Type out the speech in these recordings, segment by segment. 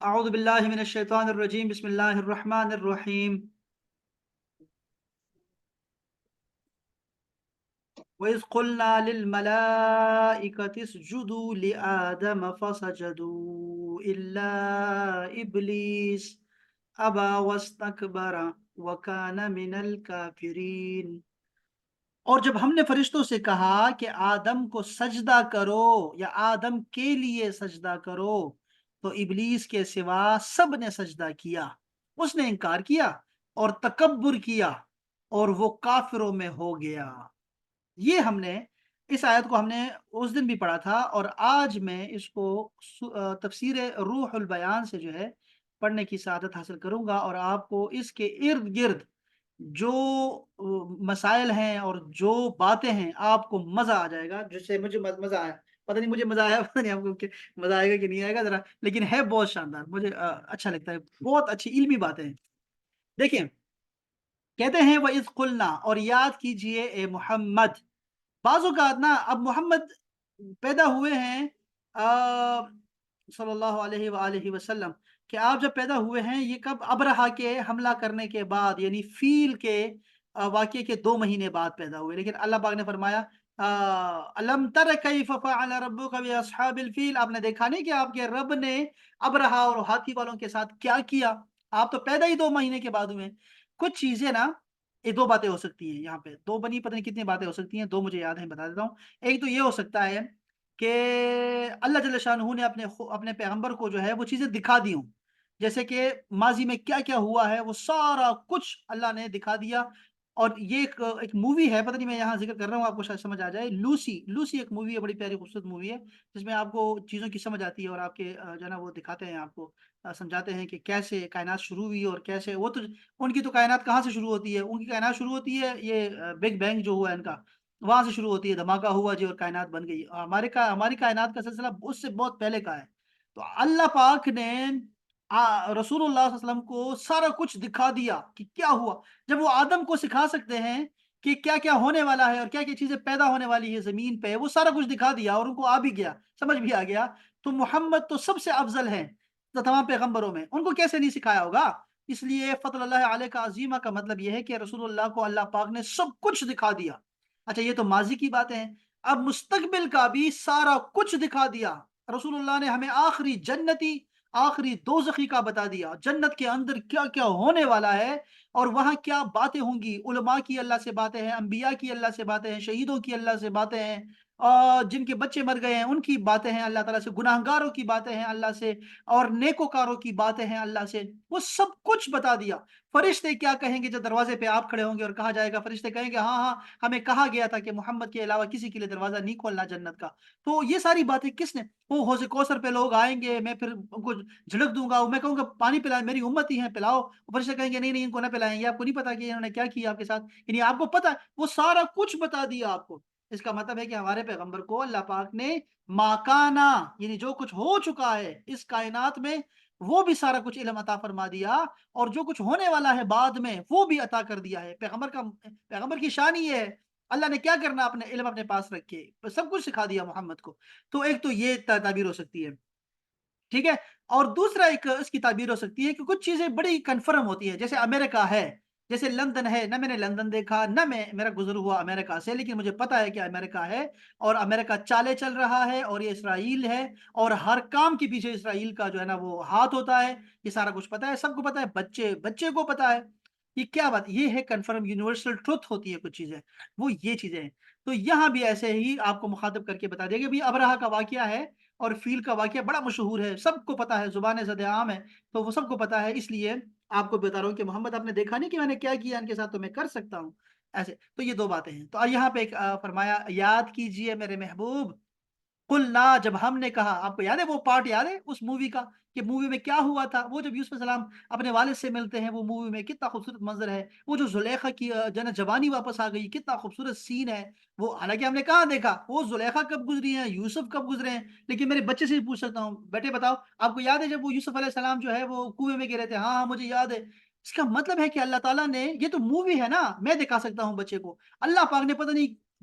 اعوذ باللہ من الشیطان الرجیم بسم اللہ الرحمن الرحیم وَإِذْ قُلْنَا لِلْمَلَائِكَةِ اسْجُدُوا لِآدَمَ فَسَجَدُوا إِلَّا إِبْلِيسَ أَبَى وَاسْتَكْبَرَ وَكَانَ مِنَ الْكَافِرِينَ۔ اور جب ہم نے فرشتوں سے کہا کہ آدم کو سجدہ کرو یا آدم کے لیے سجدہ کرو تو ابلیس کے سوا سب نے سجدہ کیا، اس نے انکار کیا اور تکبر کیا اور وہ کافروں میں ہو گیا۔ یہ ہم نے اس آیت کو ہم نے اس دن بھی پڑھا تھا اور آج میں اس کو تفسیر روح البیان سے جو ہے پڑھنے کی سعادت حاصل کروں گا اور آپ کو اس کے ارد گرد جو مسائل ہیں اور جو باتیں ہیں آپ کو مزہ آ جائے گا، جس سے مجھے مزہ آیا۔ پتہ نہیں مجھے مزہ آیا، پتہ نہیں آپ کو کہ مزہ آئے گا کہ نہیں آئے گا ذرا، لیکن ہے بہت شاندار، مجھے اچھا لگتا ہے، بہت اچھی علمی باتیں ہیں۔ دیکھیں، کہتے ہیں وَإِذْ قُلْنَا، اور یاد کیجئے اے محمد۔ بعض اوقات نا اب محمد پیدا ہوئے ہیں صلی اللہ علیہ وآلہ وسلم، کہ آپ جب پیدا ہوئے ہیں یہ کب؟ ابرہا کے حملہ کرنے کے بعد، یعنی فیل کے واقعے کے 2 مہینے بعد پیدا ہوئے، لیکن اللہ پاک نے فرمایا الم تر کیف فعل ربک باصحاب الفیل، آپ نے دیکھا نہیں کہ آپ کے رب نے ابرہا اور ہاتھی والوں کے ساتھ کیا کیا؟ آپ تو پیدا ہی 2 مہینے کے بعد ہوئے ہیں۔ کچھ چیزیں نا، یہ 2 باتیں ہو سکتی ہیں، یہاں پہ 2 بنی پتہ نہیں کتنی باتیں ہو سکتی ہیں، 2 مجھے یاد ہیں، بتا دیتا ہوں۔ ایک تو یہ ہو سکتا ہے کہ اللہ جل شانہ نے اپنے پیغمبر کو جو ہے وہ چیزیں دکھا دی ہوں، جیسے کہ ماضی میں کیا کیا ہوا ہے وہ سارا کچھ اللہ نے دکھا دیا۔ اور یہ ایک مووی ہے، پتہ نہیں میں یہاں ذکر کر رہا ہوں، آپ کو شاید سمجھ آ جائے، لوسی لوسی ایک مووی ہے، بڑی پیاری خوبصورت مووی ہے، جس میں آپ کو چیزوں کی سمجھ آتی ہے اور آپ کے جو ہے نا وہ دکھاتے ہیں، آپ کو سمجھاتے ہیں کہ کیسے کائنات شروع ہوئی اور کیسے وہ تو ان کی تو کائنات کہاں سے شروع ہوتی ہے؟ ان کی کائنات شروع ہوتی ہے یہ بگ بینگ جو ہوا ہے ان کا، وہاں سے شروع ہوتی ہے، دھماکہ ہوا جی اور کائنات بن گئی۔ ہماری کائنات کا سلسلہ اس سے بہت پہلے کا ہے۔ تو اللہ پاک نے رسول اللہ صلی اللہ علیہ وسلم کو سارا کچھ دکھا دیا کہ کیا ہوا۔ جب وہ آدم کو سکھا سکتے ہیں کہ کیا کیا ہونے والا ہے اور کیا کیا چیزیں پیدا ہونے والی ہے زمین پہ، وہ سارا کچھ دکھا دیا اور ان کو آ بھی گیا، سمجھ بھی آ گیا، تو محمد تو سب سے افضل ہے تمام پیغمبروں میں، ان کو کیسے نہیں سکھایا ہوگا؟ اس لیے فضل اللہ علیہ کا عظیمہ کا مطلب یہ ہے کہ رسول اللہ کو اللہ پاک نے سب کچھ دکھا دیا۔ اچھا، یہ تو ماضی کی باتیں ہیں، اب مستقبل کا بھی سارا کچھ دکھا دیا۔ رسول اللہ نے ہمیں آخری جنتی، آخری دوزخی کا بتا دیا، جنت کے اندر کیا کیا ہونے والا ہے اور وہاں کیا باتیں ہوں گی۔ علماء کی اللہ سے باتیں ہیں، انبیاء کی اللہ سے باتیں ہیں، شہیدوں کی اللہ سے باتیں ہیں، اور جن کے بچے مر گئے ہیں ان کی باتیں ہیں اللہ تعالیٰ سے، گناہگاروں کی باتیں ہیں اللہ سے، اور نیکوکاروں کی باتیں ہیں اللہ سے، وہ سب کچھ بتا دیا۔ فرشتے کیا کہیں گے جب دروازے پہ آپ کھڑے ہوں گے اور کہا جائے گا، فرشتے کہیں گے ہاں ہاں ہمیں کہا گیا تھا کہ محمد کے علاوہ کسی کے لیے دروازہ نہیں کھولنا جنت کا۔ تو یہ ساری باتیں کس نے؟ وہ حوض کوثر پہ لوگ آئیں گے، میں پھر ان کو جھڑک دوں گا، میں کہوں گا پانی پلائیں، میری امت ہی ہیں پلاؤ، فرشتے کہیں گے نہیں نہیں ان کو نہ پلائیں گے، آپ کو نہیں پتا کہ انہوں نے کیا کیا آپ کے ساتھ، یعنی آپ کو پتا، وہ سارا کچھ بتا دیا آپ کو۔ اس کا مطلب ہے کہ ہمارے پیغمبر کو اللہ پاک نے ماکانا، یعنی جو کچھ ہو چکا ہے اس کائنات میں وہ بھی سارا کچھ علم عطا فرما دیا، اور جو کچھ ہونے والا ہے بعد میں وہ بھی عطا کر دیا ہے۔ پیغمبر کی شان ہی یہ ہے، اللہ نے کیا کرنا اپنے علم اپنے پاس رکھ کے سب کچھ سکھا دیا محمد کو۔ تو ایک تو یہ تعبیر ہو سکتی ہے، ٹھیک ہے؟ اور دوسرا ایک اس کی تعبیر ہو سکتی ہے کہ کچھ چیزیں بڑی کنفرم ہوتی ہیں، جیسے امریکہ ہے، جیسے لندن ہے، نہ میں نے لندن دیکھا نہ میرا گزر ہوا امریکہ سے، لیکن مجھے پتا ہے کہ امریکہ ہے اور امریکہ چالے چل رہا ہے اور یہ اسرائیل ہے، اور ہر کام کے پیچھے اسرائیل کا جو ہے نا وہ ہاتھ ہوتا ہے، یہ سارا کچھ پتا ہے، سب کو پتا ہے، بچے بچے کو پتا ہے۔ یہ کیا بات، یہ ہے کنفرم یونیورسل ٹروتھ ہوتی ہے کچھ چیزیں، وہ یہ چیزیں ہیں۔ تو یہاں بھی ایسے ہی آپ کو مخاطب کر کے بتا دیا کہ بھی ابرہہ کا واقعہ ہے اور فیل کا واقعہ بڑا مشہور ہے، سب کو پتا ہے، زبان زد عام ہے، تو وہ سب کو پتا ہے، اس لیے آپ کو بتا رہا ہوں کہ محمد آپ نے دیکھا نہیں کہ میں نے کیا کیا ان کے ساتھ، تو میں کر سکتا ہوں ایسے۔ تو یہ 2 باتیں ہیں۔ تو یہاں پہ ایک فرمایا یاد کیجئے میرے محبوب، قلنا، جب ہم نے کہا، آپ کو یاد ہے وہ پارٹ یاد ہے اس مووی کا کہ مووی میں کیا ہوا تھا؟ وہ جب یوسف السلام اپنے والد سے ملتے ہیں، وہ مووی میں کتنا خوبصورت منظر ہے، وہ جو زلیخا کی جنت جوانی واپس آ گئی، کتنا خوبصورت سین ہے وہ، حالانکہ ہم نے کہاں دیکھا وہ زلیخا کب گزری ہیں، یوسف کب گزرے ہیں، لیکن میرے بچے سے بھی پوچھ سکتا ہوں، بیٹے بتاؤ آپ کو یاد ہے جب وہ یوسف علیہ السلام جو ہے وہ کنویں میں گرے تھے؟ ہاں ہاں مجھے یاد ہے۔ اس کا مطلب ہے کہ اللہ تعالیٰ نے، یہ تو مووی ہے نا، میں دکھا سکتا ہوں بچے کو، اللہ پاک نے پتہ نہیں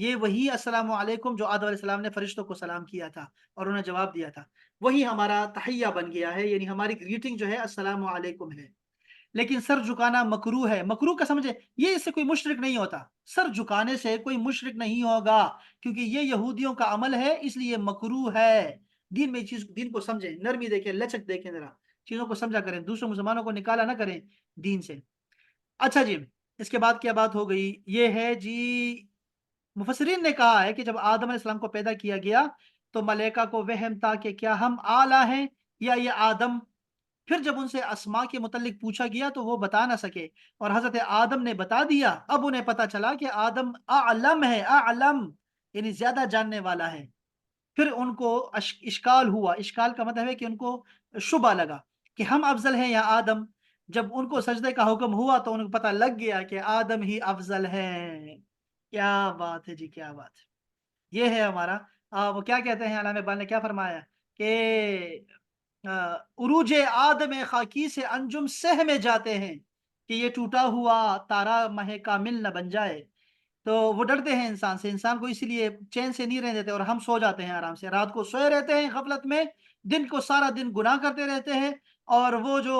یہ وہی السلام علیکم جو آدم علیہ السلام نے فرشتوں کو سلام کیا تھا اور انہوں نے جواب دیا تھا، وہی ہمارا تحیہ بن گیا ہے، یعنی ہماری گریٹنگ جو ہے السلام علیکم ہے۔ لیکن سر جھکانا مکروہ ہے، مکروہ کا سمجھے یہ اس سے کوئی مشرک نہیں ہوتا، سر جھکانے سے کوئی مشرک نہیں ہوگا، کیونکہ یہ یہودیوں کا عمل ہے اس لیے مکروہ ہے۔ دین میں چیز دین کو سمجھیں، نرمی دیکھیں، لچک دیکھیں، ذرا چیزوں کو سمجھا کریں، دوسرے مسلمانوں کو نکالا نہ کریں دین سے۔ اچھا جی، اس کے بعد کیا بات ہو گئی، یہ ہے جی مفسرین نے کہا ہے کہ جب آدم علیہ السلام کو پیدا کیا گیا تو ملائکہ کو وہم تھا کہ کیا ہم اعلیٰ ہیں یا یہ آدم۔ پھر جب ان سے اسماء کے متعلق پوچھا گیا تو وہ بتا نہ سکے اور حضرت آدم نے بتا دیا، اب انہیں پتا چلا کہ آدم اعلم ہے، اعلم یعنی زیادہ جاننے والا ہے۔ پھر ان کو اشکال ہوا، اشکال کا مطلب ہے کہ ان کو شبہ لگا کہ ہم افضل ہیں یا آدم۔ جب ان کو سجدے کا حکم ہوا تو ان کو پتہ لگ گیا کہ آدم ہی افضل ہے۔ کیا بات ہے جی، کیا بات ہے! یہ ہے ہمارا وہ کیا کہتے ہیں، علامہ اقبال نے کیا فرمایا کہ عروج آدم خاکی سے انجم سہ میں جاتے ہیں کہ یہ ٹوٹا ہوا تارا مہ کامل نہ بن جائے۔ تو وہ ڈرتے ہیں انسان سے، انسان کو اسی لیے چین سے نہیں رہنے دیتے اور ہم سو جاتے ہیں آرام سے، رات کو سوئے رہتے ہیں غفلت میں، دن کو سارا دن گناہ کرتے رہتے ہیں۔ اور وہ جو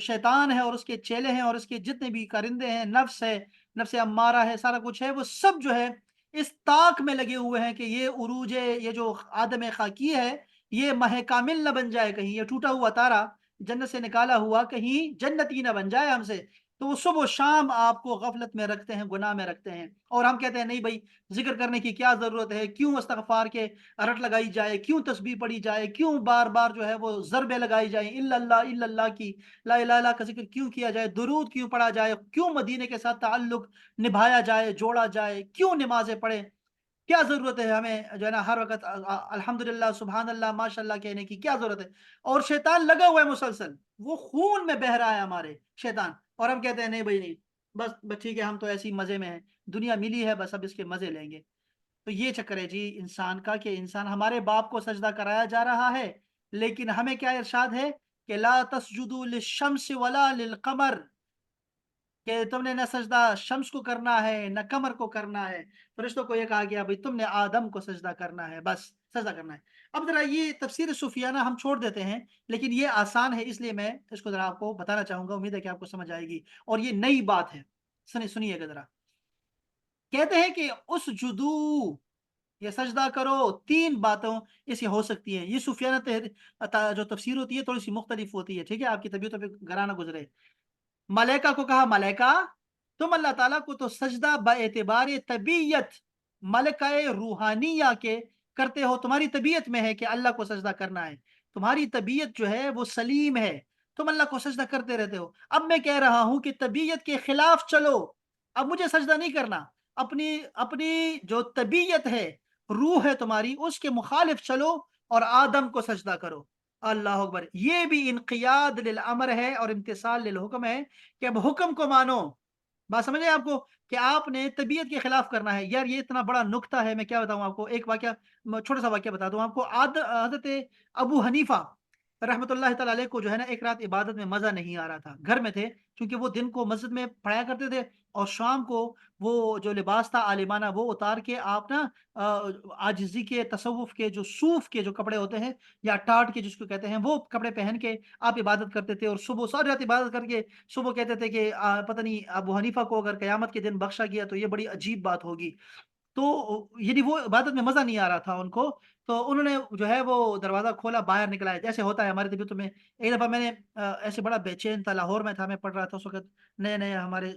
شیطان ہے اور اس کے چیلے ہیں اور اس کے جتنے بھی کرندے ہیں، نفس ہے، نفس امارہ ہے، سارا کچھ ہے، وہ سب جو ہے اس طاق میں لگے ہوئے ہیں کہ یہ عروج یہ جو آدم خاکی ہے یہ مہ کامل نہ بن جائے، کہیں یہ ٹوٹا ہوا تارا جنت سے نکالا ہوا کہیں جنتی نہ بن جائے ہم سے۔ تو وہ صبح و شام آپ کو غفلت میں رکھتے ہیں، گناہ میں رکھتے ہیں، اور ہم کہتے ہیں نہیں بھائی ذکر کرنے کی کیا ضرورت ہے، کیوں استغفار کے رٹ لگائی جائے، کیوں تسبیح پڑھی جائے، کیوں بار بار جو ہے وہ ضربیں لگائی جائیں، الا اللہ کی لا الہ الا کا ذکر کیوں کیا جائے، درود کیوں پڑھا جائے، کیوں مدینے کے ساتھ تعلق نبھایا جائے، جوڑا جائے، کیوں نمازیں پڑھیں، کیا ضرورت ہے ہمیں جو ہے نا ہر وقت الحمدللہ سبحان اللہ ماشاء اللہ کہنے کی کیا ضرورت ہے؟ اور شیطان لگا ہوا ہے مسلسل، وہ خون میں بہ رہا ہے ہمارے شیطان، اور ہم کہتے ہیں نہیں بھائی نہیں، بس بس ٹھیک ہے ہم تو ایسی مزے میں ہیں، دنیا ملی ہے بس اب اس کے مزے لیں گے۔ تو یہ چکر ہے جی انسان کا کہ انسان ہمارے باپ کو سجدہ کرایا جا رہا ہے، لیکن ہمیں کیا ارشاد ہے کہ لا تسجدوا للشمس ولا للقمر، کہ تم نے نہ سجدہ شمس کو کرنا ہے نہ قمر کو کرنا ہے۔ فرشتوں کو یہ کہا گیا بھائی تم نے آدم کو سجدہ کرنا ہے، بس سجدہ کرنا ہے۔ اب ذرا یہ تفسیر صوفیانہ ہم چھوڑ دیتے ہیں، لیکن یہ آسان ہے اس لیے میں اس کو ذرا آپ کو بتانا چاہوں گا، امید ہے کہ آپ کو سمجھ آئے گی اور یہ نئی بات ہے۔ سنیے گا ذرا، کہتے ہیں کہ اس جدو یہ سجدہ کرو، تین باتوں اس سے ہو سکتی ہیں۔ یہ صوفیانہ جو تفسیر ہوتی ہے تھوڑی سی مختلف ہوتی ہے، ٹھیک ہے، آپ کی طبیعتوں پہ گرا نہ گزرے۔ ملائکہ کو کہا ملائکہ تم اللہ تعالیٰ کو تو سجدہ با اعتبار طبیعت ملکہ روحانیہ کے کرتے ہو، تمہاری طبیعت میں ہے کہ اللہ کو سجدہ کرنا ہے، تمہاری طبیعت جو ہے وہ سلیم ہے، تم اللہ کو سجدہ کرتے رہتے ہو۔ اب میں کہہ رہا ہوں کہ طبیعت کے خلاف چلو، اب مجھے سجدہ نہیں کرنا، اپنی اپنی جو طبیعت ہے، روح ہے تمہاری، اس کے مخالف چلو اور آدم کو سجدہ کرو۔ اللہ اکبر، یہ بھی انقیاد للامر ہے اور امتثال للحکم ہے کہ اب حکم کو مانو۔ بات سمجھے آپ کو کہ آپ نے طبیعت کے خلاف کرنا ہے؟ یار یہ اتنا بڑا نکتہ ہے، میں کیا بتاؤں آپ کو، ایک واقعہ چھوٹا سا واقعہ بتا دوں آپ کو۔ حضرت ابو حنیفہ رحمۃ اللہ تعالی علیہ کو جو ہے نا ایک رات عبادت میں مزہ نہیں آ رہا تھا، گھر میں تھے کیونکہ وہ دن کو مسجد میں پڑھایا کرتے تھے اور شام کو وہ جو لباس تھا عالمانہ وہ اتار کے آپ نا عاجزی کے تصوف کے جو صوف کے جو کپڑے ہوتے ہیں یا ٹاٹ کے جس کو کہتے ہیں وہ کپڑے پہن کے آپ عبادت کرتے تھے، اور صبح ساری رات عبادت کر کے صبح کہتے تھے کہ پتہ نہیں ابو حنیفہ کو اگر قیامت کے دن بخشا گیا تو یہ بڑی عجیب بات ہوگی۔ تو یعنی وہ عبادت میں مزہ نہیں آ رہا تھا ان کو، تو انہوں نے جو ہے وہ دروازہ کھولا، باہر نکلا ہے جیسے ہوتا ہے ہماری طبیعتوں میں۔ ایک دفعہ میں نے ایسے بڑا بے چین تھا، لاہور میں تھا، میں پڑھ رہا تھا اس وقت، نئے نئے ہمارے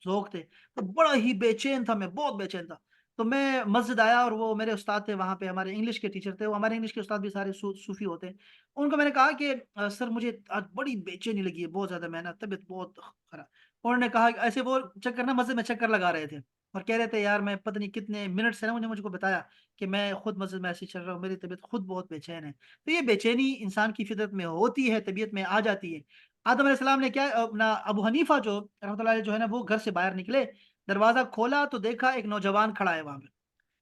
ذوق تھے، تو بڑا ہی بے چین تھا، میں بہت بے چین تھا۔ تو میں مسجد آیا اور وہ میرے استاد تھے وہاں پہ، ہمارے انگلش کے ٹیچر تھے، وہ ہمارے انگلش کے استاد بھی سارے صوفی ہوتے ہیں۔ ان کو میں نے کہا کہ سر مجھے آج بڑی بے چینی لگی ہے، بہت زیادہ، میں نا طبیعت بہت خراب۔ انہوں نے کہا کہ ایسے وہ چکر نا مسجد میں چکر لگا رہے تھے اور کہہ رہے تھے یار میں پتہ نہیں کتنے منٹ سے نا مجھ کو بتایا کہ میں خود مسجد میں ایسے چل رہا ہوں، میری طبیعت خود بہت بے چین ہے۔ تو یہ بے چینی انسان کی فطرت میں ہوتی ہے، طبیعت میں آ جاتی ہے۔ آدم علیہ السلام نے کیا اپنا ابو حنیفہ جو رحمۃ اللہ علیہ جو ہے نا وہ گھر سے باہر نکلے، دروازہ کھولا تو دیکھا ایک نوجوان کھڑا ہے وہاں پہ۔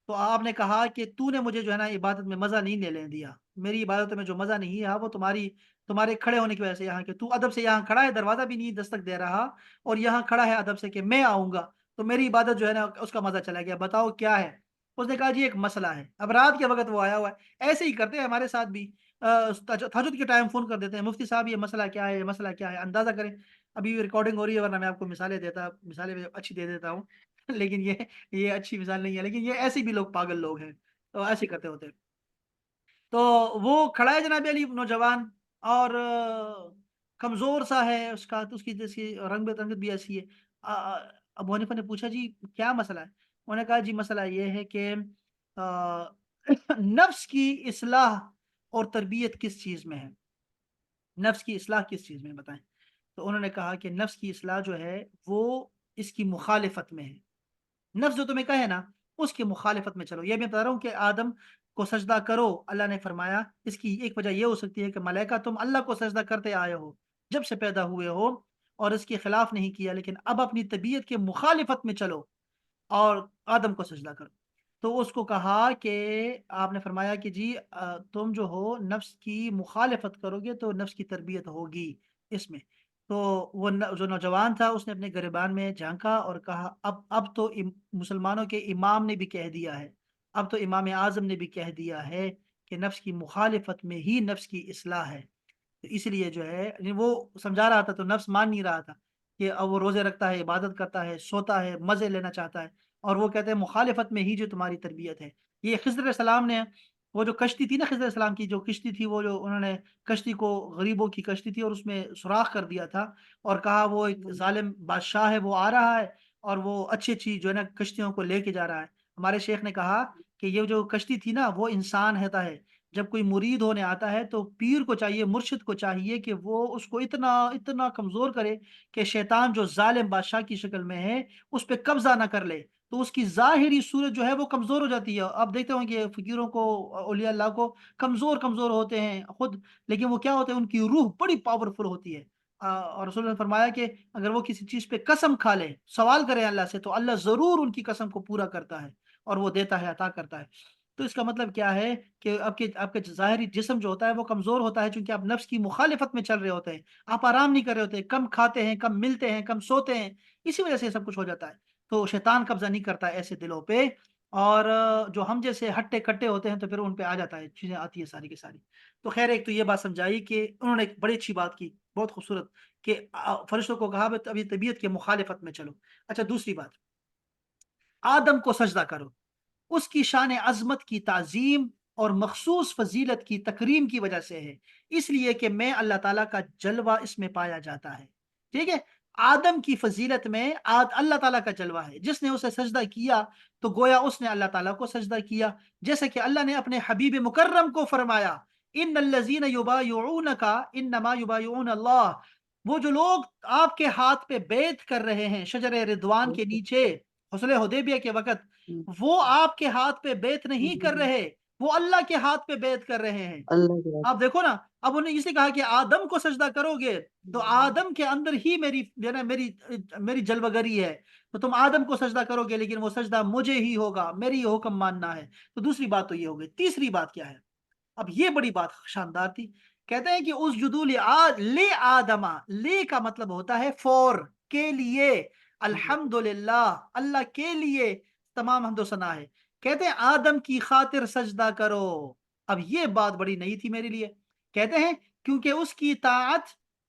تو آپ نے کہا کہ تو نے مجھے جو ہے نا عبادت میں مزہ نہیں لینے دیا، میری عبادت میں جو مزہ نہیں ہے وہ تمہارے کھڑے ہونے کی وجہ سے، یہاں کہ تو ادب سے یہاں کھڑا ہے، دروازہ بھی نہیں دستک دے رہا اور یہاں کھڑا ہے ادب سے کہ میں آؤں گا، تو میری عبادت جو ہے نا اس کا مزہ چلا گیا، بتاؤ کیا ہے؟ اس نے کہا جی ایک مسئلہ ہے، اب رات کے وقت وہ آیا ہوا ہے، ایسے ہی کرتے ہیں ہمارے ساتھ بھی، تہجد کے ٹائم فون کر دیتے ہیں، مفتی صاحب یہ مسئلہ کیا ہے، یہ مسئلہ کیا ہے، اندازہ کریں، ابھی ریکارڈنگ ہو رہی ہے ورنہ میں آپ کو مثالیں میں اچھی دے دیتا ہوں لیکن یہ اچھی مثال نہیں ہے، لیکن یہ ایسے بھی لوگ پاگل لوگ ہیں، تو ایسے کرتے ہوتے ہیں۔ تو وہ کھڑا ہے جناب علی نوجوان، اور کمزور سا ہے اس کا، تو اس کی جیسی رنگت بھی ایسی ہے۔ ابو حنیفہ نے پوچھا جی کیا مسئلہ ہے؟ انہوں نے کہا جی مسئلہ یہ ہے کہ آ، نفس کی اصلاح اور تربیت کس چیز میں ہے؟ نفس کی اصلاح کس چیز میں ہے بتائیں؟ تو انہوں نے کہا کہ نفس کی اصلاح جو ہے وہ اس کی مخالفت میں ہے۔ نفس جو تمہیں کہے نا اس کی مخالفت میں چلو، یہ میں بتا رہا ہوں کہ آدم کو سجدہ کرو، اللہ نے فرمایا اس کی ایک وجہ یہ ہو سکتی ہے کہ ملائکہ تم اللہ کو سجدہ کرتے آئے ہو جب سے پیدا ہوئے ہو، اور اس کے خلاف نہیں کیا، لیکن اب اپنی طبیعت کے مخالفت میں چلو اور آدم کو سجدہ کرو۔ تو اس کو کہا کہ آپ نے فرمایا کہ جی تم جو ہو نفس کی مخالفت کرو گے تو نفس کی تربیت ہوگی اس میں۔ تو وہ جو نوجوان تھا اس نے اپنے گریبان میں جھانکا اور کہا اب تو مسلمانوں کے امام نے بھی کہہ دیا ہے، اب تو امام اعظم نے بھی کہہ دیا ہے کہ نفس کی مخالفت میں ہی نفس کی اصلاح ہے۔ تو اس لیے جو ہے یعنی وہ سمجھا رہا تھا تو نفس مان نہیں رہا تھا کہ اب وہ روزے رکھتا ہے، عبادت کرتا ہے، سوتا ہے، مزے لینا چاہتا ہے، اور وہ کہتے ہیں مخالفت میں ہی جو تمہاری تربیت ہے۔ یہ خضر علیہ السلام نے وہ جو کشتی تھی نا، خضر علیہ السلام کی جو کشتی تھی، وہ جو انہوں نے کشتی کو غریبوں کی کشتی تھی اور اس میں سوراخ کر دیا تھا اور کہا وہ ایک ظالم بادشاہ ہے وہ آ رہا ہے اور وہ اچھی اچھی جو ہے نا کشتیوں کو لے کے جا رہا ہے۔ ہمارے شیخ نے کہا کہ یہ جو کشتی تھی نا وہ انسان ہوتا ہے، جب کوئی مرید ہونے آتا ہے تو پیر کو چاہیے، مرشد کو چاہیے کہ وہ اس کو اتنا اتنا کمزور کرے کہ شیطان جو ظالم بادشاہ کی شکل میں ہے اس پہ قبضہ نہ کر لے، تو اس کی ظاہری صورت جو ہے وہ کمزور ہو جاتی ہے۔ آپ دیکھتے ہوں کہ فقیروں کو، اولیاء اللہ کو کمزور کمزور ہوتے ہیں خود، لیکن وہ کیا ہوتے ہیں ان کی روح بڑی پاورفل ہوتی ہے۔ اور رسول اللہ نے فرمایا کہ اگر وہ کسی چیز پہ قسم کھا لے، سوال کرے اللہ سے، تو اللہ ضرور ان کی قسم کو پورا کرتا ہے اور وہ دیتا ہے، عطا کرتا ہے۔ تو اس کا مطلب کیا ہے کہ آپ کے ظاہری جسم جو ہوتا ہے وہ کمزور ہوتا ہے چونکہ آپ نفس کی مخالفت میں چل رہے ہوتے ہیں، آپ آرام نہیں کر رہے ہوتے، کم کھاتے ہیں، کم ملتے ہیں، کم سوتے ہیں، اسی وجہ سے یہ سب کچھ ہو جاتا ہے۔ تو شیطان قبضہ نہیں کرتا ہے ایسے دلوں پہ، اور جو ہم جیسے ہٹے کٹے ہوتے ہیں تو پھر ان پہ آ جاتا ہے، چیزیں آتی ہے ساری کی ساری۔ تو خیر ایک تو یہ بات سمجھائی کہ انہوں نے ایک بڑی اچھی بات کی، بہت خوبصورت، کہ فرشتوں کو کہا ابھی طبیعت کے مخالفت میں چلو۔ اچھا دوسری بات، آدم کو سجدہ کرو، اس کی شان عظمت کی تعظیم اور مخصوص فضیلت کی تکریم کی وجہ سے ہے، اس لیے کہ میں اللہ تعالیٰ کا جلوہ اس میں پایا جاتا ہے۔ ٹھیک ہے، آدم کی فضیلت میں اللہ تعالیٰ کا جلوہ ہے، جس نے اسے سجدہ کیا تو گویا اس نے اللہ تعالیٰ کو سجدہ کیا، جیسے کہ اللہ نے اپنے حبیب مکرم کو فرمایا ان الذین یبایعونک انما یبایعون اللہ، وہ جو لوگ آپ کے ہاتھ پہ بیعت کر رہے ہیں شجر رضوان کے نیچے حصلح حدیبیہ کے وقت، وہ آپ کے ہاتھ پہ بیعت نہیں کر رہے، وہ اللہ کے ہاتھ پہ بیعت کر رہے ہیں۔ اللہ کے آپ دیکھو نا، اب انہیں اسے کہا کہ آدم کو سجدہ کرو گے تو آدم کے اندر ہی میری جو ہے نا میری جلوگری ہے، تو تم آدم کو سجدہ کرو گے لیکن وہ سجدہ مجھے ہی ہوگا، میری یہ حکم ماننا ہے۔ تو دوسری بات تو یہ ہو گئی، تیسری بات کیا ہے؟ اب یہ بڑی بات شاندار تھی، کہتے ہیں کہ اس جدول لے آدما، لے کا مطلب ہوتا ہے فور، کے لیے، الحمدللہ، اللہ کے لیے تمام حمد و ثنا ہے، کہتے ہیں آدم کی خاطر سجدہ کرو۔ اب یہ بات بڑی نئی تھی میرے لیے، کہتے ہیں کیونکہ اس کی طاعت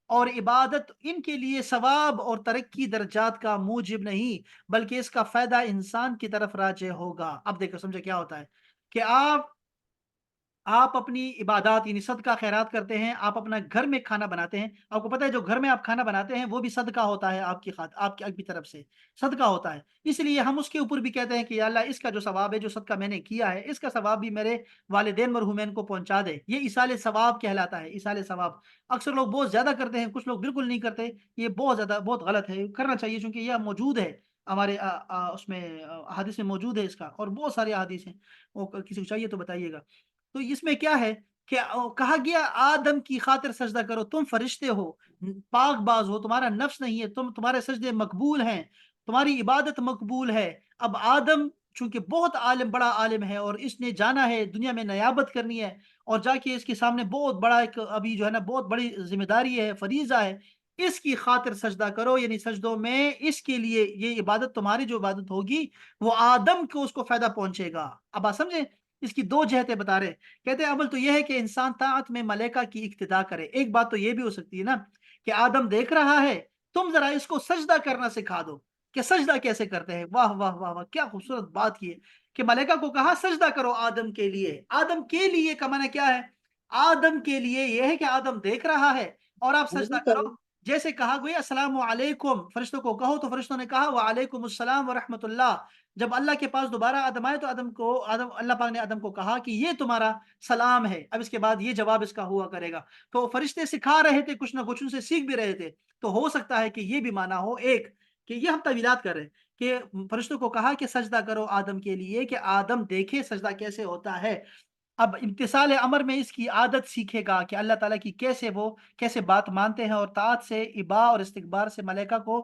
اور عبادت ان کے لیے ثواب اور ترقی درجات کا موجب نہیں بلکہ اس کا فائدہ انسان کی طرف راجع ہوگا۔ اب دیکھو سمجھے کیا ہوتا ہے کہ آپ اپنی عبادات یعنی صدقہ خیرات کرتے ہیں، آپ اپنا گھر میں کھانا بناتے ہیں، آپ کو پتہ ہے جو گھر میں آپ کھانا بناتے ہیں وہ بھی صدقہ ہوتا ہے، آپ کی طرف سے صدقہ ہوتا ہے، اس لیے ہم اس کے اوپر بھی کہتے ہیں کہ یا اللہ اس کا جو ثواب ہے، جو صدقہ میں نے کیا ہے، اس کا ثواب بھی میرے والدین مرحومین کو پہنچا دے، یہ ایصال ثواب کہلاتا ہے، ایصال ثواب۔ اکثر لوگ بہت زیادہ کرتے ہیں، کچھ لوگ بالکل نہیں کرتے، یہ بہت زیادہ بہت غلط ہے، کرنا چاہیے چونکہ یہ موجود ہے ہمارے اس میں احادیث میں موجود ہے اس کا، اور بہت سارے احادیث ہیں، وہ کسی کو چاہیے تو بتائیے گا۔ تو اس میں کیا ہے کہ کہا گیا آدم کی خاطر سجدہ کرو، تم فرشتے ہو، پاک باز ہو، تمہارا نفس نہیں ہے، تمہارے سجدے مقبول ہیں، تمہاری عبادت مقبول ہے۔ اب آدم چونکہ بہت عالم، بڑا عالم ہے اور اس نے جانا ہے دنیا میں نیابت کرنی ہے، اور جا کے اس کے سامنے بہت بڑا ایک ابھی جو ہے نا بہت بڑی ذمہ داری ہے، فریضہ ہے اس کی خاطر سجدہ کرو، یعنی سجدوں میں اس کے لیے یہ عبادت، تمہاری جو عبادت ہوگی وہ آدم کو اس کو فائدہ پہنچے گا۔ اب آپ سمجھیں، اس کی دو جہتیں بتا رہے، کہتے ہیں اول تو یہ ہے کہ انسان طاعت میں ملائکہ کی اقتداء کرے۔ ایک بات تو یہ بھی ہو سکتی ہے نا کہ آدم دیکھ رہا ہے، تم ذرا اس کو سجدہ کرنا سکھا دو کہ سجدہ کیسے کرتے ہیں۔ واہ واہ واہ واہ، کیا خوبصورت بات کی ہے کہ ملائکہ کو کہا سجدہ کرو آدم کے لیے۔ آدم کے لیے کا معنی کیا ہے؟ آدم کے لیے یہ ہے کہ آدم دیکھ رہا ہے اور آپ سجدہ وہی کرو۔ کرو۔ جیسے کہا گیا السلام علیکم، فرشتوں کو کہو، تو فرشتوں نے کہا وعلیکم السلام ورحمۃ اللہ۔ جب اللہ کے پاس دوبارہ آدم آئے تو اللہ پاک نے آدم کو کہا کہ یہ تمہارا سلام ہے، اب اس کے بعد یہ جواب اس کا ہوا کرے گا۔ تو فرشتے سکھا رہے تھے کچھ نہ کچھ، ان سے سیکھ بھی رہے تھے، تو ہو سکتا ہے کہ یہ بھی مانا ہو ایک کہ یہ ہم تعویلات کر رہے ہیں کہ فرشتوں کو کہا کہ سجدہ کرو آدم کے لیے کہ آدم دیکھے سجدہ کیسے ہوتا ہے۔ اب امتثال امر میں اس کی عادت سیکھے گا کہ اللہ تعالیٰ کی کیسے بات مانتے ہیں، اور طاعت سے، اباء اور استکبار سے ملائکہ کو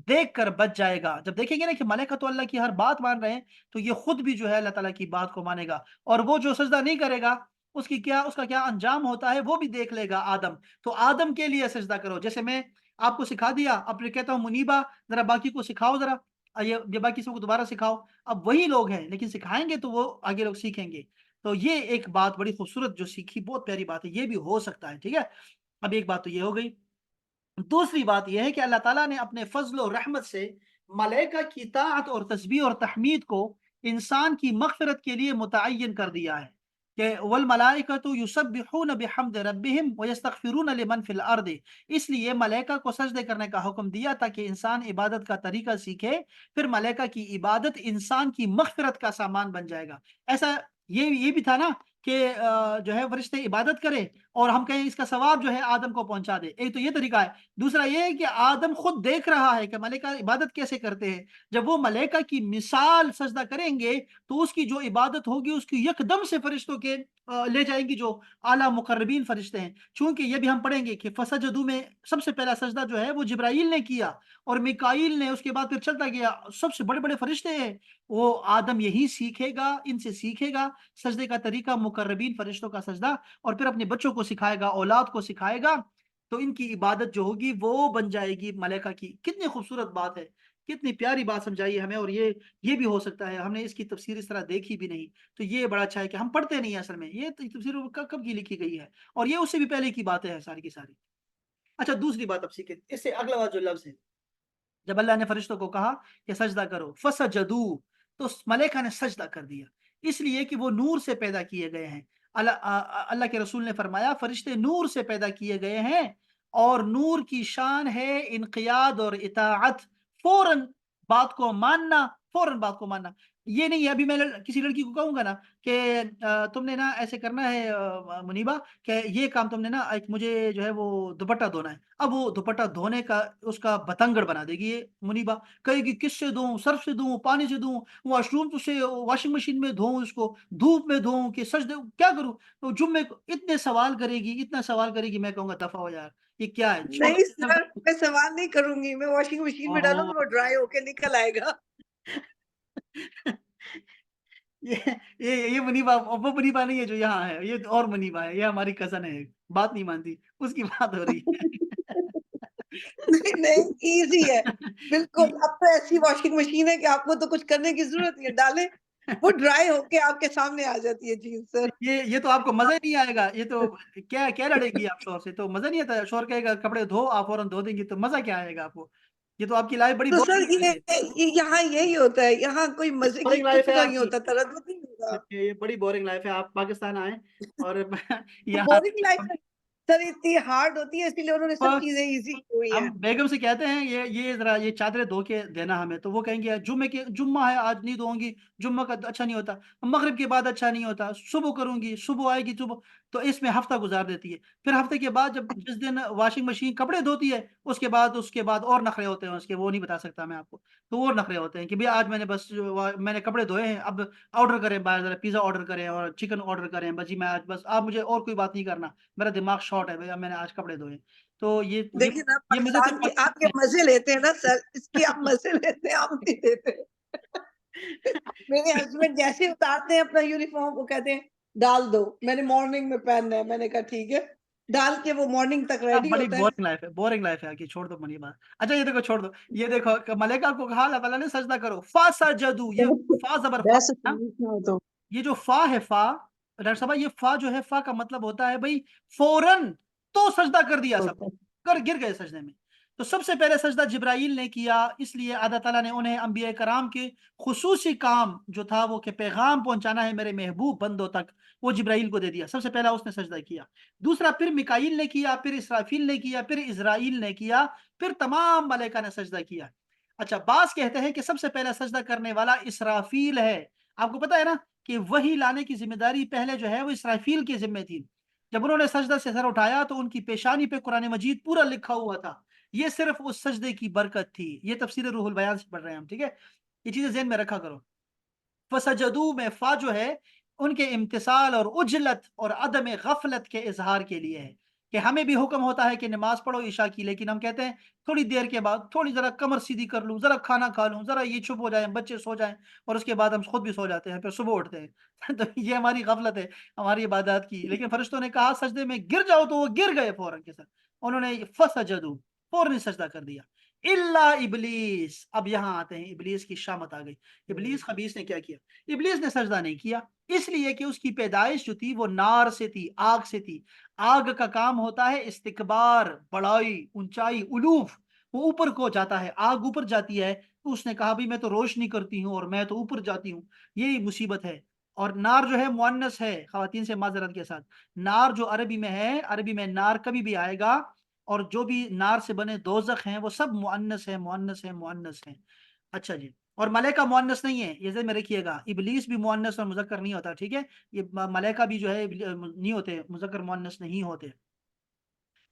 دیکھ کر بچ جائے گا۔ جب دیکھیں گے نا کہ ملائکہ تو اللہ کی ہر بات مان رہے ہیں، تو یہ خود بھی جو ہے اللہ تعالیٰ کی بات کو مانے گا، اور وہ جو سجدہ نہیں کرے گا اس کا کیا انجام ہوتا ہے وہ بھی دیکھ لے گا آدم۔ تو آدم کے لیے سجدہ کرو، جیسے میں آپ کو سکھا دیا، اب کہتا ہوں منیبا ذرا باقی کو سکھاؤ، ذرا یہ باقی سب کو دوبارہ سکھاؤ۔ اب وہی لوگ ہیں لیکن سکھائیں گے تو وہ آگے لوگ سیکھیں گے۔ تو یہ ایک بات بڑی خوبصورت جو سیکھی، بہت پیاری بات ہے، یہ بھی ہو سکتا ہے، ٹھیک ہے۔ اب ایک بات تو یہ ہو گئی، دوسری بات یہ ہے کہ اللہ تعالیٰ نے اپنے فضل و رحمت سے ملائکہ کی طاعت اور تسبیح اور تحمید کو انسان کی مغفرت کے لیے متعین کر دیا ہے کہ والملائکۃ یسبحون بحمد ربہم ویستغفرون لمن فی الارض۔ اس لیے ملائکہ کو سجدے کرنے کا حکم دیا تاکہ انسان عبادت کا طریقہ سیکھے، پھر ملائکہ کی عبادت انسان کی مغفرت کا سامان بن جائے گا۔ ایسا یہ بھی تھا نا کہ جو ہے فرشتے عبادت کرے اور ہم کہیں اس کا ثواب جو ہے آدم کو پہنچا دے، ایک تو یہ طریقہ ہے۔ دوسرا یہ ہے کہ آدم خود دیکھ رہا ہے کہ ملائکہ عبادت کیسے کرتے ہیں، جب وہ ملائکہ کی مثال سجدہ کریں گے تو اس کی جو عبادت ہوگی اس کی یکدم سے فرشتوں کے لے جائیں گی جو اعلیٰ مقربین فرشتے ہیں۔ چونکہ یہ بھی ہم پڑھیں گے کہ فسجدوا میں سب سے پہلا سجدہ جو ہے وہ جبرائیل نے کیا، اور میکائیل نے، اس کے بعد پھر چلتا گیا، سب سے بڑے بڑے فرشتے ہیں۔ وہ آدم یہی سیکھے گا، ان سے سیکھے گا سجدے کا طریقہ، مقربین فرشتوں کا سجدہ، اور پھر اپنے بچوں کو سکھائے گا، اولاد کو سکھائے گا، تو ان کی عبادت جو ہوگی وہ بن جائے گی ملائکہ کی۔ کتنی خوبصورت بات ہے، کتنی پیاری بات سمجھائی ہے ہمیں، اور یہ بھی ہو سکتا ہے ہم نے اس کی تفسیر اس طرح دیکھی بھی نہیں، تو یہ بڑا اچھا ہے کہ ہم پڑھتے نہیں ہیں اصل میں، یہ تفسیر کب کی لکھی گئی ہے، اور یہ اس سے بھی پہلے کی باتیں ہیں ساری کی ساری۔ اچھا دوسری بات اب سیکھیں، اس سے اگلا جو لفظ ہے، جب اللہ نے فرشتوں کو کہا کہ سجدہ کرو، فسجدو، تو ملائکہ نے سجدہ کر دیا، اس لیے کہ وہ نور سے پیدا کیے گئے ہیں۔ اللہ کے رسول نے فرمایا فرشتے نور سے پیدا کیے گئے ہیں، اور نور کی شان ہے انقیاد اور اطاعت، فوراً بات کو ماننا، فوراً بات کو ماننا۔ یہ نہیں ہے ابھی میں کسی لڑکی کو کہوں گا نا کہ تم نے نا ایسے کرنا ہے منیبا، کہ یہ کام تم نے نا، ایک مجھے جو ہے وہ دوپٹہ دھونا ہے، اب وہ دوپٹہ دھونے کا اس کا بتنگڑ بنا دے گی یہ منیبا، کہے گی کس سے دھوں، سرف سے دھوں، پانی سے دھوں، واش روم سے واشنگ مشین میں دھوں، اس کو دھوپ میں دھوں کہ سجدے کیا کروں، تو جمعے کو اتنے سوال کرے گی، اتنا سوال کرے گی، میں کہوں گا دفع ہو یار، یہ کیا ہے نہیں چھوٹا۔ سر، میں سوال نہیں کروں گی، میں واشنگ مشین میں ڈالوں گی، وہ ڈرائی ہو کے نکل آئے گا۔ یہ یہ منیبا وہ منیبا نہیں ہے جو یہاں ہے، یہ اور منیبا ہے، یہ ہماری کزن ہے، بات نہیں مانتی، اس کی بات ہو رہی نہیں نہیں، ایزی ہے ہے۔ بالکل، اب تو ایسی واشنگ مشین ہے کہ آپ کو تو کچھ کرنے کی ضرورت نہیں ہے، ڈالیں وہ ڈرائی ہو کے آپ کے سامنے آ جاتی ہے چیز سر۔ یہ تو آپ کو مزہ ہی نہیں آئے گا، یہ تو کیا کیا لڑے گی آپ شوہر سے، تو مزہ نہیں آتا، شوہر کہے گا کپڑے دھو، آپ فوراً دھو دیں گی، تو مزہ کیا آئے گا آپ کو؟ یہ تو آپ کی لائف بڑی تو سر بورنگ لائف ہے، یہاں یہی ہوتا ہے، یہاں کوئی مزے بورنگ لائف کسی ہے کا آپ نہیں کی، ہوتا، تردد نہیں ہوتا۔ یہ بڑی بورنگ لائف ہے، آپ پاکستان آئیں اور یہاں بورنگ لائف سر اتنی ہارڈ ہوتی ہے، اسی لیے انہوں نے سب چیزیں ایزی کی ہوئی ہم ہیں۔ بیگم سے کہتے ہیں یہ ذرا یہ چادریں دھو کے دینا ہمیں، تو وہ کہیں گے جمعہ ہے آج نہیں دھوؤں گی، جمعہ کا اچھا نہیں ہوتا، مغرب کے بعد اچھا نہیں ہوتا، صبح کروں گی، صبح آئے گی صبح، تو اس میں ہفتہ گزار دیتی ہے، پھر ہفتے کے بعد جب جس دن واشنگ مشین کپڑے دھوتی ہے اس کے بعد اور نخرے ہوتے ہیں اس کے، وہ نہیں بتا سکتا میں آپ کو، تو اور نخرے ہوتے ہیں کہ بھئی آج میں نے بس میں نے کپڑے دھوئے ہیں، اب آرڈر کریں باہر، ذرا پیزا آرڈر کریں اور چکن آرڈر کریں، بس جی میں آج بس آپ مجھے اور کوئی بات نہیں کرنا، میرا دماغ شارٹ ہے بھئی، میں نے آج کپڑے دھوئے، تو دیکھیں نا، یہ مزے تو پاکستان کے آپ کے مزے لیتے ہیں نا سر، اس کے آپ مزے لیتے ہیں، آپ نہیں لیتے۔ میرے ہسبینڈ جیسے اتارتے ہیں اپنا یونیفارم، وہ کہتے ہیں ڈال دو، میں نے مارننگ میں پہننا ہے، میں نے کہا ٹھیک ہے۔ ڈال کے وہ مارننگ تک ریڈی بڑی ہوتا ہے. بورنگ لائف ہے آپ کی، چھوڑ دو منی بات. اچھا یہ دیکھو چھوڑ دو، یہ دیکھو کہ ملائکہ کو کہا اللہ تعالیٰ نے سجدہ کرو، فسجدوا، یہ فا زبر فا ویسے ہے نا، تکلیف نہ ہو تو یہ جو فا ہے فا، ڈاکٹر صاحب یہ فا جو ہے، فا کا مطلب ہوتا ہے بھائی فوراً، تو سجدہ کر دیا سب ہوتا نے، گر گئے سجدے میں. تو سب سے پہلے سجدہ جبرائیل نے کیا، اس لیے اللہ تعالیٰ نے انہیں انبیاء کرام کے خصوصی کام جو تھا وہ کہ پیغام پہنچانا ہے میرے محبوب بندوں تک، وہ جبرائیل کو دے دیا. سب سے پہلا اس نے سجدہ کیا. دوسرا پھر میکائیل نے کیا، پھر اسرافیل نے کیا، پھر اسرائیل نے کیا، پھر تمام ملائکہ نے سجدہ کیا. اچھا بعض کہتے ہیں کہ سب سے پہلا سجدہ کرنے والا اسرافیل ہے. آپ کو پتا ہے نا کہ وہی لانے کی ذمہ داری پہلے جو ہے وہ اسرافیل کی ذمہ تھی. جب انہوں نے سجدہ سے سر اٹھایا تو ان کی پیشانی پہ قرآن مجید پورا لکھا ہوا تھا. یہ صرف اس سجدے کی برکت تھی. یہ تفسیر روح البیان سے پڑھ رہے ہیں ہم، ٹھیک ہے، یہ چیزیں ذہن میں رکھا کرو. فسجدو میں فا جو ہے ان کے امتثال اور اجلت اور عدم غفلت کے اظہار کے لیے ہے کہ ہمیں بھی حکم ہوتا ہے کہ نماز پڑھو عشاء کی، لیکن ہم کہتے ہیں تھوڑی دیر کے بعد تھوڑی ذرا کمر سیدھی کر لوں، ذرا کھانا کھا لوں، ذرا یہ چپ ہو جائیں، بچے سو جائیں، اور اس کے بعد ہم خود بھی سو جاتے ہیں، پھر صبح اٹھتے ہیں. تو یہ ہماری غفلت ہے ہماری عبادات کی. لیکن فرشتوں نے کہا سجدے میں گر جاؤ، تو وہ گر گئے فوراً کے ساتھ. انہوں نے فسجدو فوراً سجدہ کر دیا. الا ابلیس، اب یہاں آتے ہیں، ابلیس کی شامت آ گئی. ابلیس خبیث نے کیا کیا؟ ابلیس نے سجدہ نہیں کیا، اس لیے کہ اس کی پیدائش جو تھی وہ نار سے تھی، آگ سے تھی. آگ کا کام ہوتا ہے استکبار، بڑائی، اونچائی، الوف، وہ اوپر کو جاتا ہے، آگ اوپر جاتی ہے. تو اس نے کہا بھی میں تو روشنی کرتی ہوں اور میں تو اوپر جاتی ہوں. یہی مصیبت ہے. اور نار جو ہے مؤنث ہے، خواتین سے معذرت کے ساتھ. نار جو عربی میں ہے، عربی میں نار کبھی بھی آئے گا، اور جو بھی نار سے بنے دوزخ ہیں وہ سب مؤنث ہیں، مؤنث ہیں، مؤنث ہیں. اچھا جی. اور ملائکہ مؤنث نہیں ہے، یہ ذہن میں رکھیے گا. ابلیس بھی مؤنث اور مذکر نہیں ہوتا، ٹھیک ہے. یہ ملائکہ بھی جو ہے نہیں ہوتے، مذکر مؤنث نہیں ہوتے،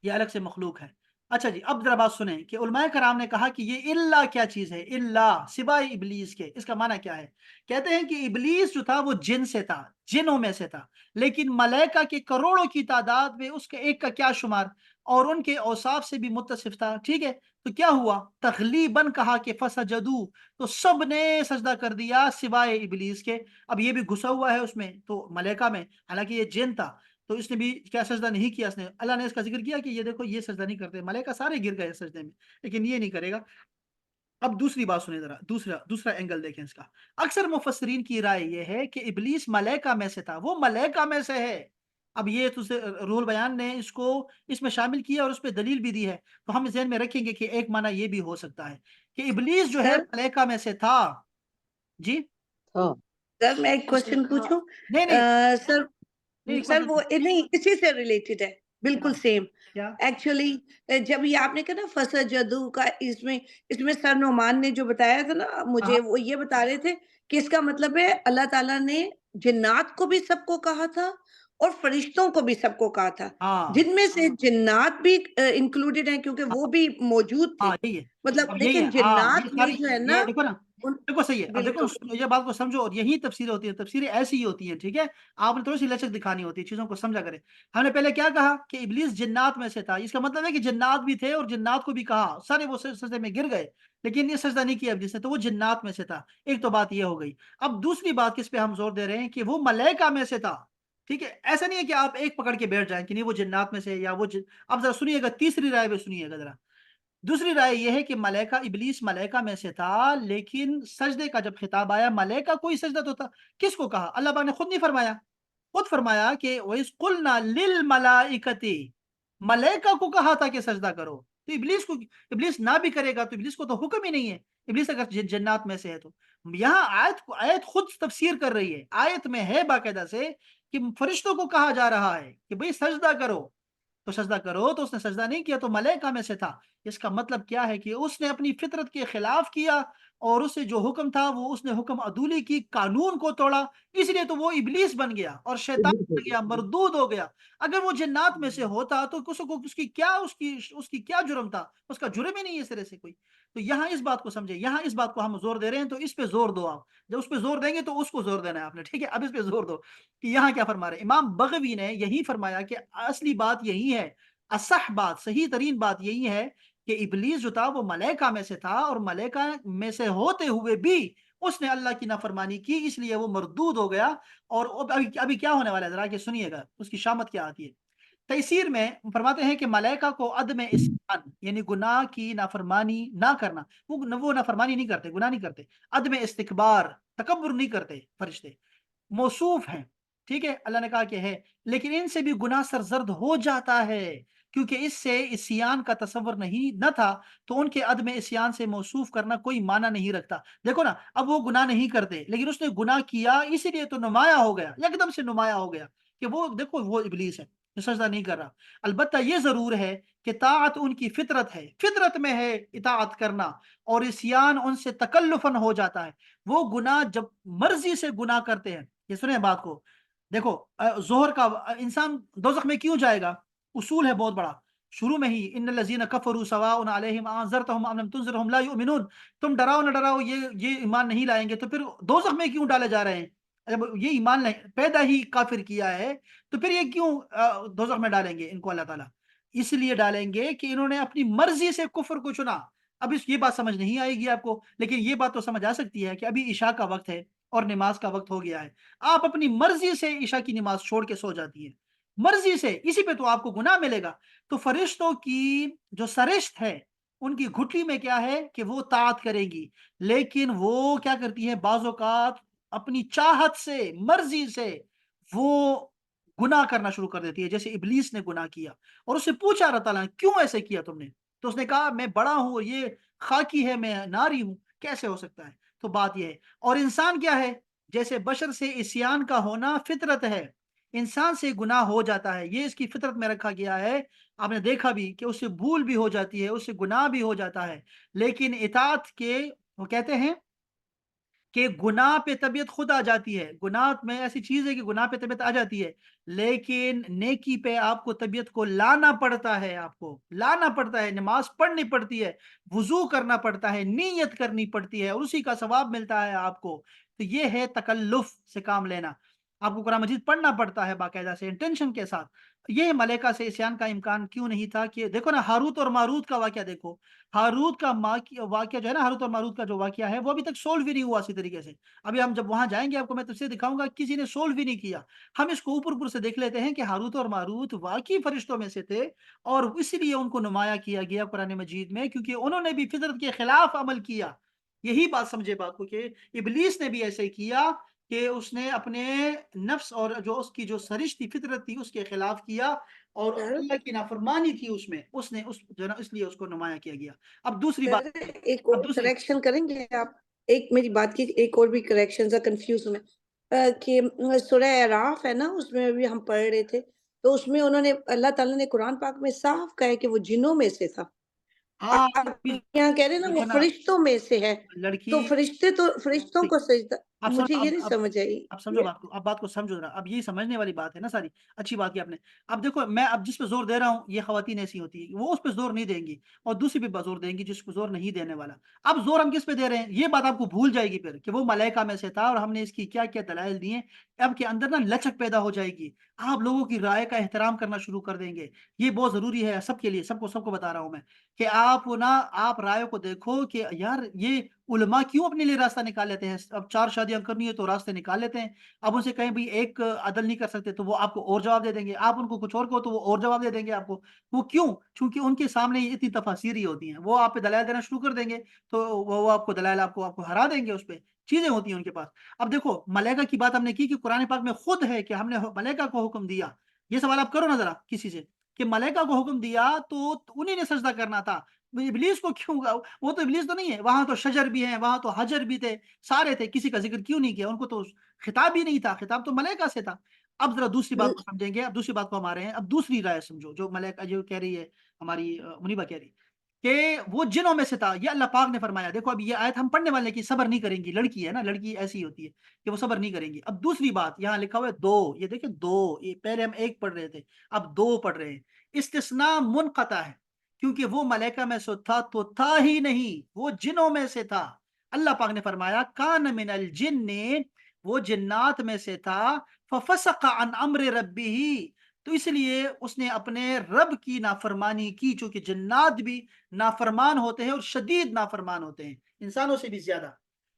یہ الگ سے مخلوق ہے. اچھا جی، اب ذرا بات سنیں کہ علماء کرام نے کہا کہ یہ اللہ کیا چیز ہے، اللہ سوائے ابلیس کے. اس کا معنی کیا ہے؟ کہتے ہیں کہ ابلیس جو تھا وہ جن سے تھا، جنوں میں سے تھا، لیکن ملائکہ کے کروڑوں کی تعداد میں اس کے ایک کا کیا شمار، اور ان کے اوصاف سے بھی متصف تھا، ٹھیک ہے. تو کیا ہوا؟ تغلیباً کہا کہ فسجدو، تو سب نے سجدہ کر دیا سوائے ابلیس کے. اب یہ بھی گھسا ہوا ہے اس میں تو ملائکہ میں، حالانکہ یہ جن تھا، تو اس نے بھی کیا سجدہ نہیں کیا. اس نے، اللہ نے اس کا ذکر کیا کہ یہ دیکھو یہ سجدہ نہیں کرتے، ملائکہ سارے گر گئے سجدے میں، لیکن یہ نہیں کرے گا. اب دوسری بات سنیں ذرا، دوسرا اینگل دیکھیں اس کا. اکثر مفسرین کی رائے یہ ہے کہ ابلیس ملائکہ میں سے تھا، وہ ملائکہ میں سے ہے. اب یہ تو روح البیان نے اس کو اس میں شامل کیا اور اس پہ دلیل بھی دی ہے. تو ہم ذہن میں رکھیں گے کہ ایک معنی یہ بھی ہو سکتا ہے کہ ابلیس جو ہے سر ملائکہ میں سے تھا. جی ہاں سر میں ایک کوشچن پوچھوں. نہیں نہیں سر نہیں سر question وہ نہیں اسی سے ریلیٹڈ ہے، بالکل کیا سیم. کیا ایکچولی جب یہ آپ نے کہا نا فسجدو کا، اس میں سر نعمان نے جو بتایا تھا نا ہاں مجھے، وہ یہ بتا رہے تھے کہ اس کا مطلب ہے اللہ تعالیٰ نے جنات کو بھی سب کو کہا تھا اور فرشتوں کو بھی سب کو کہا تھا، ہاں جن میں سے جنات بھی انکلوڈیڈ ہیں کیونکہ وہ بھی موجود تھے. ہاں یہی ہے. مطلب اب یہی ہے، لیکن ہاں یہ جنات میں ساری، جو ہے نا یہ دیکھو نا، ان دیکھو صحیح ہے. اب دیکھو بالکل یہ بات کو سمجھو، اور یہی تفسیریں ہوتی ہیں، تفسیریں ایسی ہی ہوتی ہیں، ٹھیک ہے. آپ نے تھوڑی سی لچک دکھانی ہوتی ہے، چیزوں کو سمجھا کرے. ہم نے پہلے کیا کہا کہ ابلیس جنات میں سے تھا، اس کا مطلب ہے کہ جنات بھی تھے اور جنات کو بھی کہا، سارے وہ سجدے میں گر گئے، لیکن یہ سجدہ نہیں کیا ابلیس نے، تو وہ جنات میں سے تھا. ایک تو بات یہ ہو گئی. اب دوسری بات کس پہ ہم زور دے رہے ہیں کہ وہ ملائکہ میں سے تھا. ٹھیک ہے، ایسا نہیں ہے کہ آپ ایک پکڑ کے بیٹھ جائیں کہ نہیں وہ جنات میں سے یا وہ اب ذرا سنیے گا، تیسری رائے بھی سنیے گا ذرا. دوسری رائے یہ ہے کہ ملائکہ، ابلیس ملائکہ میں سے تھا، لیکن سجدے کا جب خطاب آیا ملائکہ کوئی سجدہ تو تھا. کس کو کہا؟ اللہ پاک نے خود نہیں فرمایا، خود فرمایا کہ وَإِذْ قُلْنَا لِلْمَلَائِكَةِ، ملائکہ کو کہا تھا کہ سجدہ کرو. تو ابلیس کو، ابلیس نہ بھی کرے گا تو ابلیس کو تو حکم ہی نہیں ہے. ابلیس اگر جنات میں سے ہے تو یہاں آیت خود تفسیر کر رہی ہے. آیت میں ہے باقاعدہ سے کہ فرشتوں کو کہا جا رہا ہے کہ بھئی سجدہ کرو، تو سجدہ کرو. تو اس نے سجدہ نہیں کیا تو ملائکہ میں سے تھا. اس کا مطلب کیا ہے کہ اس نے اپنی فطرت کے خلاف کیا، اور اسے جو حکم تھا وہ اس نے حکم عدولی کی، قانون کو توڑا، اس لیے تو وہ ابلیس بن گیا اور شیطان بن گیا، مردود ہو گیا. اگر وہ جنات میں سے ہوتا تو اس کی کیا جرم تھا؟ اس کا جرم ہی نہیں ہے سرے سے کوئی. تو یہاں اس بات کو سمجھے، یہاں اس بات کو ہم زور دے رہے ہیں تو اس پہ زور دو آپ. جب اس پہ زور دیں گے تو اس کو زور دینا ہے آپ نے، ٹھیک ہے. اب اس پہ زور دو کہ یہاں کیا فرما رہے ہیں. امام بغوی نے یہی فرمایا کہ اصلی بات یہی ہے، اصح بات، صحیح ترین بات یہی ہے کہ ابلیس جو تھا وہ ملائکہ میں سے تھا، اور ملائکہ میں سے ہوتے ہوئے بھی اس نے اللہ کی نافرمانی کی، اس لیے وہ مردود ہو گیا. اور ابھی کیا ہونے والا ہے ذرا کہ سنیے گا، اس کی شامت کیا آتی ہے. تیسیر میں فرماتے ہیں کہ ملائکہ کو عدم اسیان یعنی گناہ کی نافرمانی نہ کرنا، وہ نافرمانی نہیں کرتے، گناہ نہیں کرتے، عدم استکبار تکبر نہیں کرتے فرشتے، موصوف ہیں، ٹھیک ہے، اللہ نے کہا کہ ہے، لیکن ان سے بھی گناہ سرزد ہو جاتا ہے، کیونکہ اس سے عصیان کا تصور نہیں نہ تھا، تو ان کے عدم عصیان سے موصوف کرنا کوئی معنی نہیں رکھتا۔ دیکھو نا، اب وہ گناہ نہیں کرتے لیکن اس نے گناہ کیا، اسی لیے تو نمایاں ہو گیا، یکدم سے نمایاں ہو گیا کہ وہ دیکھو وہ ابلیس ہے جو سجدہ نہیں کر رہا۔ البتہ یہ ضرور ہے کہ طاعت ان کی فطرت ہے، فطرت میں ہے اطاعت کرنا، اور عصیان ان سے تکلفاً ہو جاتا ہے۔ وہ گناہ جب مرضی سے گناہ کرتے ہیں، یہ سنیں بات کو، دیکھو ظہر کا انسان دوزخ میں کیوں جائے گا؟ اصول ہے بہت بڑا، شروع میں ہی ان الذین کفروا سواء علیہم انذرتهم ام لم تنذرهم لا یؤمنون، تم ڈراؤ نہ ڈراؤ یہ ایمان نہیں لائیں گے، تو پھر دوزخ میں کیوں ڈالے جا رہے ہیں؟ جب یہ ایمان نہیں پیدا ہی کافر کیا ہے تو پھر یہ کیوں دوزخ میں ڈالیں گے ان کو اللہ تعالیٰ؟ اس لیے ڈالیں گے کہ انہوں نے اپنی مرضی سے کفر کو چنا۔ اب یہ بات سمجھ نہیں آئے گی آپ کو، لیکن یہ بات تو سمجھ آ سکتی ہے کہ ابھی عشاء کا وقت ہے اور نماز کا وقت ہو گیا ہے، آپ اپنی مرضی سے عشاء کی نماز چھوڑ کے سو جاتی ہیں، مرضی سے، اسی پہ تو آپ کو گناہ ملے گا۔ تو فرشتوں کی جو سرشت ہے، ان کی گھٹلی میں کیا ہے کہ وہ طاعت کرے گی، لیکن وہ کیا کرتی ہے بعض اوقات اپنی چاہت سے، مرضی سے وہ گناہ کرنا شروع کر دیتی ہے، جیسے ابلیس نے گناہ کیا اور اس سے پوچھا اللہ تعالیٰ نے کیوں ایسے کیا تم نے، تو اس نے کہا میں بڑا ہوں، یہ خاکی ہے، میں ناری ہوں، کیسے ہو سکتا ہے؟ تو بات یہ ہے، اور انسان کیا ہے، جیسے بشر سے عصیان کا ہونا فطرت ہے، انسان سے گناہ ہو جاتا ہے، یہ اس کی فطرت میں رکھا گیا ہے۔ آپ نے دیکھا بھی کہ اس سے بھول بھی ہو جاتی ہے، اس سے گناہ بھی ہو جاتا ہے، لیکن اطاعت کے وہ کہتے ہیں کہ گناہ پہ طبیعت خود آ جاتی ہے، گناہ میں ایسی چیز ہے کہ گناہ پہ طبیعت آ جاتی ہے، لیکن نیکی پہ آپ کو طبیعت کو لانا پڑتا ہے، آپ کو لانا پڑتا ہے، نماز پڑھنی پڑتی ہے، وضو کرنا پڑتا ہے، نیت کرنی پڑتی ہے، اور اسی کا ثواب ملتا ہے آپ کو۔ تو یہ ہے تکلف سے کام لینا، آپ کو قرآن مجید پڑھنا پڑتا ہے باقاعدہ سے انٹینشن کے ساتھ۔ یہ ملائکہ سے عصیان کا امکان کیوں نہیں تھا؟ کہ دیکھو نا، ہاروت اور ماروت کا واقعہ دیکھو، ہاروت کا واقعہ جو ہے نا، ہاروت اور ماروت کا جو واقعہ ہے وہ ابھی تک سولو بھی نہیں ہوا اسی طریقے سے۔ ابھی ہم جب وہاں جائیں گے آپ کو میں تفصیل دکھاؤں گا، کسی نے سولو بھی نہیں کیا۔ ہم اس کو اوپر اوپر سے دیکھ لیتے ہیں کہ ہاروت اور ماروت واقعی فرشتوں میں سے تھے، اور اسی لیے ان کو نمایاں کیا گیا قرآن مجید میں، کیونکہ انہوں نے بھی فطرت کے خلاف عمل کیا۔ یہی بات سمجھے بات کو کہ ابلیس نے بھی ایسے کیا کہ اس نے اپنے نفس اور جو اس کی جو سرشت تھی، فطرت تھی، اس کے خلاف کیا، اور سر اللہ کی نافرمانی تھی اس میں، اس نے اس جو ہے نا اس لیے اس کو نمایاں کیا گیا۔ اب دوسری بات، سر ایک اور اب دوسری کریکشن کریں گے آپ؟ ایک میری بات کی ایک اور بھی کریکشن سے کنفیوز ہوں میں، کہ سورہ اعراف ہے نا، اس میں بھی ہم پڑھ رہے تھے، تو اس میں انہوں نے اللہ تعالیٰ نے قرآن پاک میں صاف کہا ہے کہ وہ جنوں میں سے تھا۔ ہاں آپ یہاں کہہ رہے ہیں نا وہ دیکھو نا، فرشتوں میں سے ہے، لڑکی، تو فرشتے تو فرشتوں کو سجدہ، آپ سمجھ مجھے یہ نہیں سمجھ آئی اب سمجھو بات کو، اب بات کو سمجھو ذرا، اب یہی سمجھنے والی بات ہے نا ساری، اچھی بات کی آپ نے۔ اب دیکھو میں اب جس پہ زور دے رہا ہوں یہ خواتین ایسی ہوتی ہیں، وہ اس پہ زور نہیں دیں گی، اور دوسری پہ زور دیں گی جس کو زور نہیں دینے والا۔ اب زور ہم کس پہ دے رہے ہیں؟ یہ بات آپ کو بھول جائے گی پھر کہ وہ ملائکہ میں سے تھا اور ہم نے اس کی کیا کیا دلائل دیے، اب کے اندر نا لچک پیدا ہو جائے گی، آپ لوگوں کی رائے کا احترام کرنا شروع کر دیں گے۔ یہ بہت ضروری ہے سب کے لیے، سب کو بتا رہا ہوں میں کہ آپ نا، آپ رائے کو دیکھو کہ یار یہ علماء کیوں اپنے لیے راستہ نکال لیتے ہیں؟ اب 4 شادیاں کرنی ہے تو راستے نکال لیتے ہیں، اب ان سے کہیں بھی ایک عدل نہیں کر سکتے تو وہ آپ کو اور جواب دے دیں گے، آپ ان کو کچھ اور کہو تو وہ اور جواب دے دیں گے آپ کو۔ وہ کیوں؟ چونکہ ان کے سامنے یہ اتنی تفاسیر ہی ہوتی ہیں، وہ آپ پہ دلائل دینا شروع کر دیں گے، تو وہ آپ کو دلائل آپ کو ہرا دیں گے، اس پہ چیزیں ہوتی ہیں ان کے پاس۔ اب دیکھو ملائکہ کی بات ہم نے کی کہ قرآن پاک میں خود ہے کہ ہم نے ملائکہ کو حکم دیا، یہ سوال آپ کرو نا ذرا کسی سے کہ ملائکہ کو حکم دیا تو انہیں نے سجدہ کرنا تھا، ابلیس کو کیوں؟ وہ تو ابلیس تو نہیں ہے، وہاں تو شجر بھی ہیں، وہاں تو حجر بھی تھے، سارے تھے، کسی کا ذکر کیوں نہیں کیا؟ ان کو تو خطاب ہی نہیں تھا، خطاب تو ملائکہ سے تھا۔ اب ذرا دوسری بات کو سمجھیں گے، اب دوسری بات کو ہم آ رہے ہیں، اب دوسری رائے سمجھو جو ملائکہ جو کہہ رہی ہے ہماری منیبہ کہہ رہی کہ وہ جنوں میں سے تھا، یہ اللہ پاک نے فرمایا۔ دیکھو اب یہ آیت ہم پڑھنے والے کی صبر نہیں کریں گی، لڑکی ہے نا، لڑکی ایسی ہوتی ہے کہ وہ صبر نہیں کریں گی۔ اب دوسری بات یہاں لکھا ہوا ہے دو، یہ دیکھیں دو، یہ پہلے ہم ایک پڑھ رہے تھے اب دو پڑھ رہے ہیں، استثناء منقطع ہے، کیونکہ وہ ملائکہ میں سے تھا تو تھا ہی نہیں، وہ جنوں میں سے تھا۔ اللہ پاک نے فرمایا کان من الجن، وہ جنات میں سے تھا، ففسق عن امر ربہ، تو اس لیے اس نے اپنے رب کی نافرمانی کی، چونکہ جنات بھی نافرمان ہوتے ہیں اور شدید نافرمان ہوتے ہیں انسانوں سے بھی زیادہ،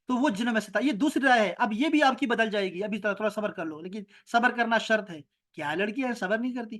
تو وہ جنوں میں سے تھا۔ یہ دوسری رائے ہے، اب یہ بھی آپ کی بدل جائے گی، ابھی تھوڑا صبر کر لو، لیکن صبر کرنا شرط ہے۔ کیا لڑکی ہے صبر نہیں کرتی؟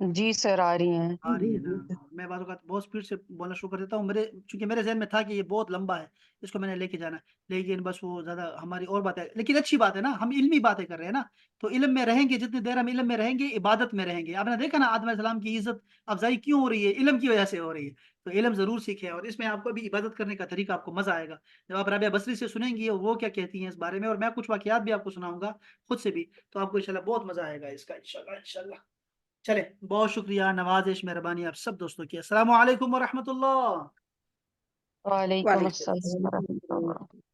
جی سر آ رہی ہیں۔ آ رہی ہے نا؟ میں بعض اوقات بہت اسپیڈ سے بولنا شروع کر دیتا ہوں، چونکہ میرے ذہن میں تھا کہ یہ بہت لمبا ہے، اس کو میں نے لے کے جانا ہے، لیکن بس وہ زیادہ ہماری اور باتیں، لیکن اچھی بات ہے نا، ہم علمی باتیں کر رہے ہیں نا، تو علم میں رہیں گے، جتنی دیر ہم علم میں رہیں گے عبادت میں رہیں گے۔ آپ نے دیکھا نا آدم علیہ السلام کی عزت افزائی کیوں ہو رہی ہے؟ علم کی وجہ سے ہو رہی ہے۔ تو علم ضرور سیکھیں، اور اس میں آپ کو بھی عبادت کرنے کا طریقہ آپ کو مزہ آئے گا جب آپ رابعہ بصری سے سنیں گی وہ کیا کہتی ہیں اس بارے میں، اور میں کچھ واقعات بھی آپ کو سناؤں گا خود سے بھی، تو آپ کو انشاءاللہ بہت مزہ آئے گا اس کا، انشاءاللہ انشاءاللہ۔ چلے، بہت شکریہ، نوازش، مہربانی آپ سب دوستوں کی۔ السلام علیکم ورحمۃ اللہ۔ وعلیکم وعلیکم السلام السلام۔ ورحمۃ اللہ۔